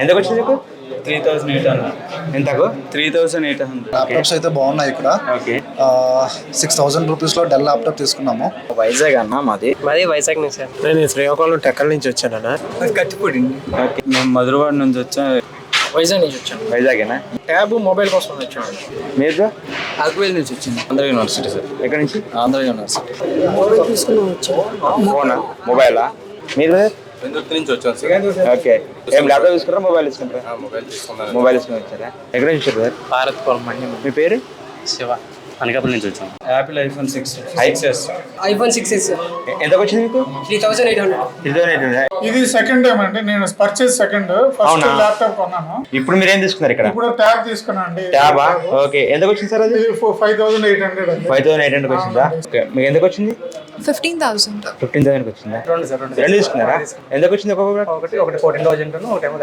ఎంతకు వచ్చింది నీకు? 3,800. ఎంతకు? 3,800. ల్యాప్టాప్స్ అయితే బాగున్నాయి ఇక్కడ. ఓకే. 6,000 రూపీస్లో డెల్ ల్యాప్టాప్ తీసుకున్నాము. వైజాగ్ అన్న మాది వైజాగ్ నుంచి సార్. నేను శ్రీకాకుళం టెక్కల నుంచి వచ్చానన్నా. కత్తిపూడి. ఓకే, మేము మధురవాడ నుంచి వచ్చాం. వైజాగ్ నుంచి వచ్చాను. వైజాగేనా? ట్యాబ్ మొబైల్ కోసం వచ్చాను. మీరు అగ్వేల్ నుంచి వచ్చింది. Andhra university sir. ఎక్కడి నుంచి? ఆంధ్ర యూనివర్సిటీ. ఫోనా, మొబైలా? మీరు పెందుర్తి నుంచి వచ్చాను సార్. ఓకే. ఏం ల్యాప్టాప్ తీసుకుంటారా, మొబైల్ తీసుకుంటారా? మొబైల్ తీసుకున్నాను. మొబైల్ తీసుకుని వచ్చారా? ఎక్కడ నుంచి వచ్చారు సార్? భారత్ కోల్మండి. మీ పేరు? శివ. అనకాపల్లి నుంచి వచ్చాను. Apple iPhone 6s. IPhone 6s ఎంతకు వచ్చింది మీకు? 3,800. 3,800. ఇది సెకండ్ టైం అండి, నేను పర్చేస్ సెకండ్. ఫస్ట్ అవునా? ల్యాప్టాప్ కొన్నాను, ఇప్పుడు మీరు ఏం తీసుకున్నారు ఇక్కడ? ఇప్పుడు ట్యాబ్ తీసుకున్నాను అండి. ట్యాబా? ఓకే. ఎంతకు వచ్చింది సార్ అది? 5,800 అండి. 5,800 వచ్చిందా? ఓకే. మీకు ఎంతకు వచ్చింది? 15,000. 15,000 వచ్చిందా? రెండు సార్. రెండు తీసుకున్నారా? ఎంతకు వచ్చింది ఒక్కొక్క? ఒకటి 14,000 ఒకటేమో